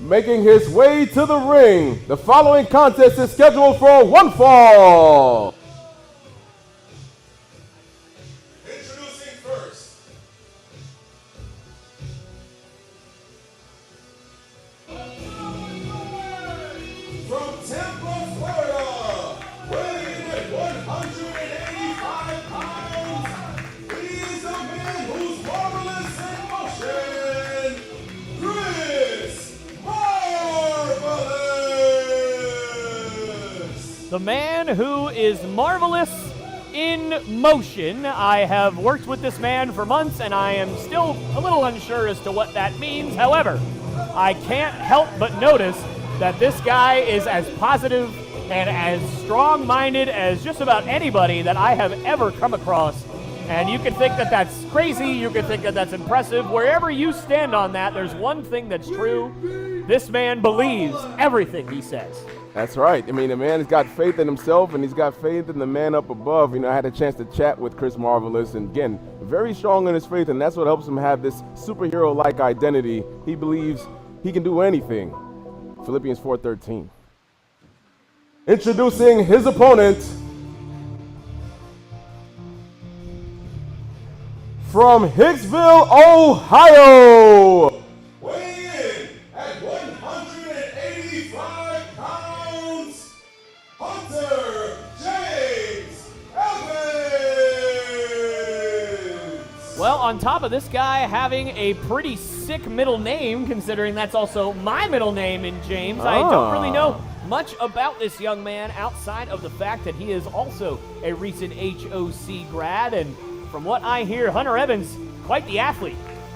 making his way to the ring. The following contest is scheduled for one fall. Introducing first, from Tampa, Florida, weighing at 185 pounds, he is a man who's marvelous in motion, Chris Marvelous! The man who is marvelous in motion. I have worked with this man for months, and I am still a little unsure as to what that means. However, I can't help but notice that this guy is as positive and as strong-minded as just about anybody that I have ever come across. And you can think that that's crazy, you can think that that's impressive. Wherever you stand on that, there's one thing that's true. This man believes everything he says. That's right. I mean, the man has got faith in himself, and he's got faith in the man up above. You know, I had a chance to chat with Chris Marvelous, and again, very strong in his faith, and that's what helps him have this superhero-like identity. He believes he can do anything. Philippians 4:13. Introducing his opponent from Hicksville, Ohio. Weighing in at 185 pounds, Hunter James Evans! Well, on top of this guy having a pretty sick middle name, considering that's also my middle name in James, I don't really know much about this young man outside of the fact that he is also a recent HOC grad, and from what I hear, Hunter Evans, quite the athlete.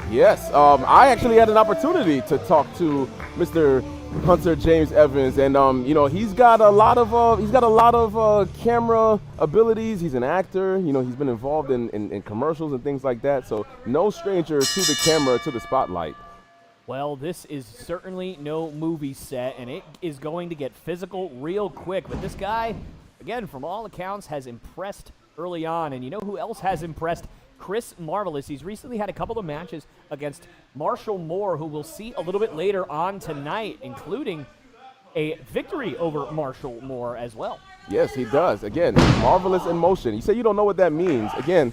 Yes, I actually had an opportunity to talk to Mr. Hunter James Evans, and you know, he's got a lot of camera abilities. He's an actor. You know, he's been involved in commercials and things like that. So no stranger to the camera, to the spotlight. Well, this is certainly no movie set, and it is going to get physical real quick. But this guy, again, from all accounts, has impressed early on. And you know who else has impressed? Chris Marvelous. He's recently had a couple of matches against Marshall Moore, who we'll see a little bit later on tonight, including a victory over Marshall Moore as well. Yes, he does. Again, marvelous in motion. You say you don't know what that means. Again,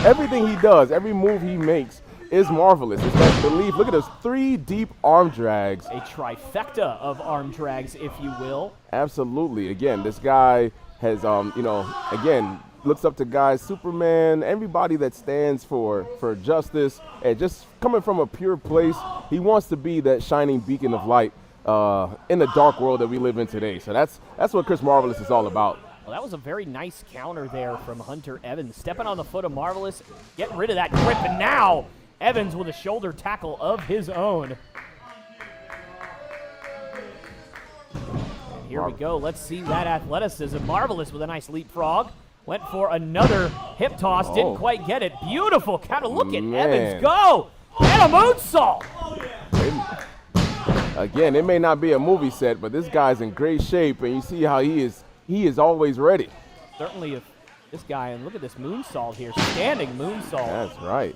everything he does, every move he makes is marvelous. It's that belief. Look at those 3 deep arm drags. A trifecta of arm drags, if you will. Absolutely. Again, this guy has, you know, again, looks up to guys, Superman, everybody that stands for justice, and just coming from a pure place, he wants to be that shining beacon of light in the dark world that we live in today. So that's what Chris Marvelous is all about. Well, that was a very nice counter there from Hunter Evans. Stepping on the foot of Marvelous, getting rid of that grip, and now Evans with a shoulder tackle of his own. And here we go. Let's see that athleticism. Marvelous with a nice leapfrog. Went for another hip toss. Didn't quite get it. Beautiful counter. Look at Evans go. And a moonsault. Again, it may not be a movie set, but this guy's in great shape, and you see how he is always ready. Certainly, if this guy, and look at this moonsault here. Standing moonsault. That's right.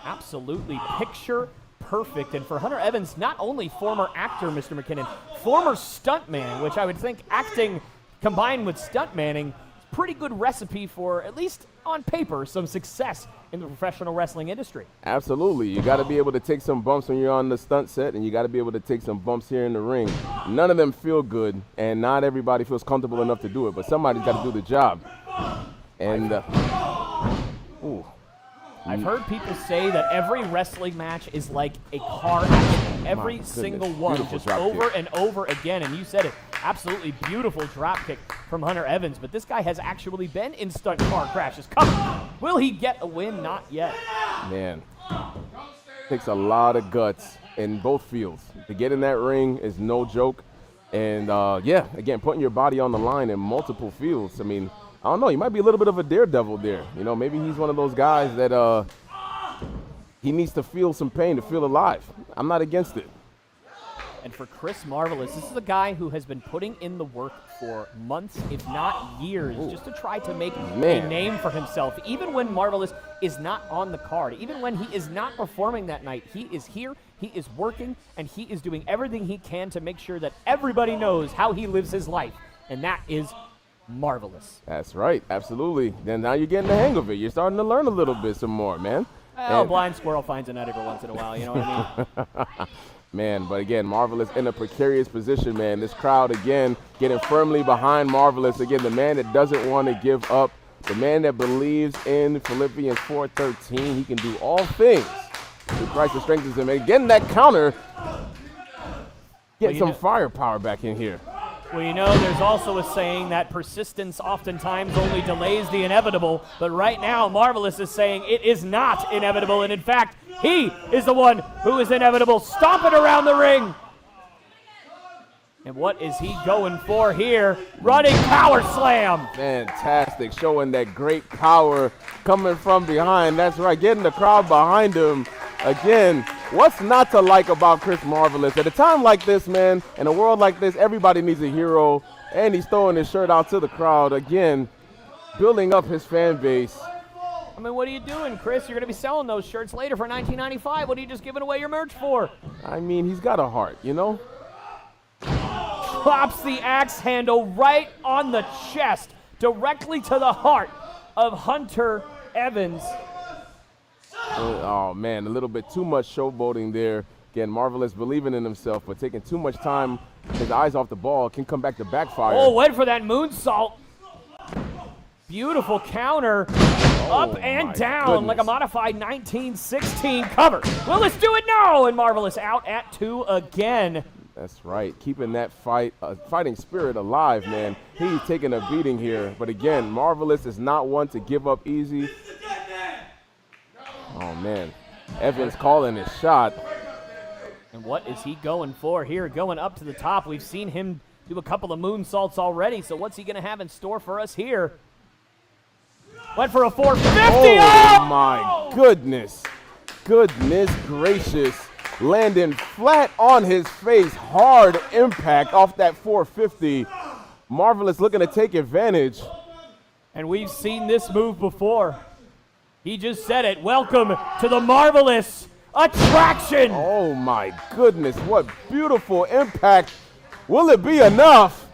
Absolutely picture perfect. And for Hunter Evans, not only former actor, Mr. McKinnon, former stuntman, which I would think acting combined with stuntmanning, pretty good recipe for, at least on paper, some success in the professional wrestling industry. Absolutely. You got to be able to take some bumps when you're on the stunt set, and you got to be able to take some bumps here in the ring. None of them feel good, and not everybody feels comfortable enough to do it, but somebody's got to do the job. And, I've heard people say that every wrestling match is like a car accident. Every single one, Beautiful just drop over kick. and over again. And you said it, absolutely beautiful drop kick from Hunter Evans. But this guy has actually been in stunt car crashes. Come on. Will he get a win? Not yet. Man, takes a lot of guts in both fields. To get in that ring is no joke. And, yeah, again, putting your body on the line in multiple fields. I mean, I don't know, he might be a little bit of a daredevil there. You know, maybe he's one of those guys that he needs to feel some pain to feel alive. I'm not against it. And for Chris Marvelous, this is a guy who has been putting in the work for months, if not years, just to try to make a name for himself. Even when Marvelous is not on the card. Even when he is not performing that night, he is here, he is working, and he is doing everything he can to make sure that everybody knows how he lives his life. And that is marvelous. That's right, absolutely. Then now you're getting the hang of it. You're starting to learn a little bit some more, man. Well, And- blind squirrel finds a nut every once in a while, you know what I mean? Man, but again, Marvelous in a precarious position, man. This crowd, again, getting firmly behind Marvelous. Again, the man that doesn't want to give up, the man that believes in Philippians 4:13. He can do all things through Christ that strengthens him. And getting that counter, getting you some know- firepower back in here. Well, you know, there's also a saying that persistence oftentimes only delays the inevitable, but right now, Marvelous is saying it is not inevitable, and in fact, he is the one who is inevitable, stomping around the ring. And what is he going for here? Running power slam. Fantastic, showing that great power coming from behind. That's right, getting the crowd behind him. Again, what's not to like about Chris Marvelous? At a time like this, man, in a world like this, everybody needs a hero, and he's throwing his shirt out to the crowd. Again, building up his fan base. I mean, what are you doing, Chris? You're going to be selling those shirts later for $19.95. What are you just giving away your merch for? I mean, he's got a heart, you know? Drops the axe handle right on the chest, directly to the heart of Hunter Evans. Oh, man, a little bit too much showboating there. Again, Marvelous believing in himself, but taking too much time, his eyes off the ball, can come back to backfire. Oh, went for that moonsault. Beautiful counter. Up and my down like a goodness. modified 1916 cover. Will this do it? No! And Marvelous out at 2 again. That's right, keeping that fighting spirit alive, man. He's taking a beating here, but again, Marvelous is not one to give up easy. Oh, man. Evans calling his shot. And what is he going for here? Going up to the top. We've seen him do a couple of moonsaults already, so what's he going to have in store for us here? Went for a 450. Oh, my goodness. Goodness gracious. Landing flat on his face. Hard impact off that 450. Marvelous looking to take advantage. And we've seen this move before. He just said it. Welcome to the Marvelous Attraction. Oh, my goodness. What beautiful impact. Will it be enough?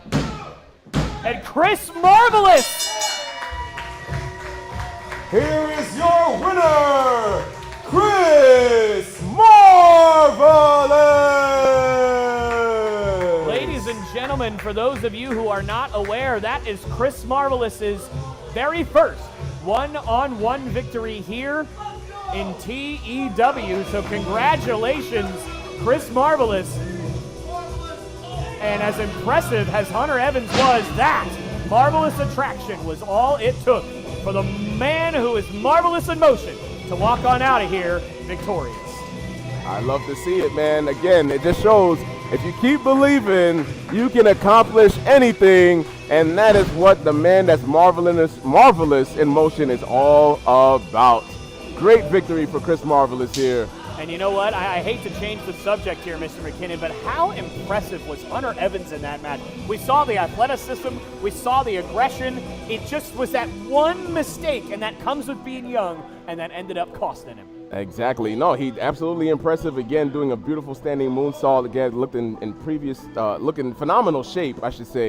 And Chris Marvelous. Here is your winner, Chris Marvelous! Ladies and gentlemen, for those of you who are not aware, that is Chris Marvelous's very first one-on-one victory here in TEW. So congratulations, Chris Marvelous. And as impressive as Hunter Evans was, that Marvelous Attraction was all it took for the man who is marvelous in motion to walk on out of here victorious. I love to see it, man. Again, it just shows if you keep believing, you can accomplish anything, and that is what the man that's marvelous in motion is all about. Great victory for Chris Marvelous here. And you know what? I hate to change the subject here, Mr. McKinnon, but how impressive was Hunter Evans in that match? We saw the athleticism, we saw the aggression. It just was that one mistake, and that comes with being young, and that ended up costing him. Exactly. No, he absolutely impressive. Again, doing a beautiful standing moonsault. Again, looked in looking phenomenal shape, I should say.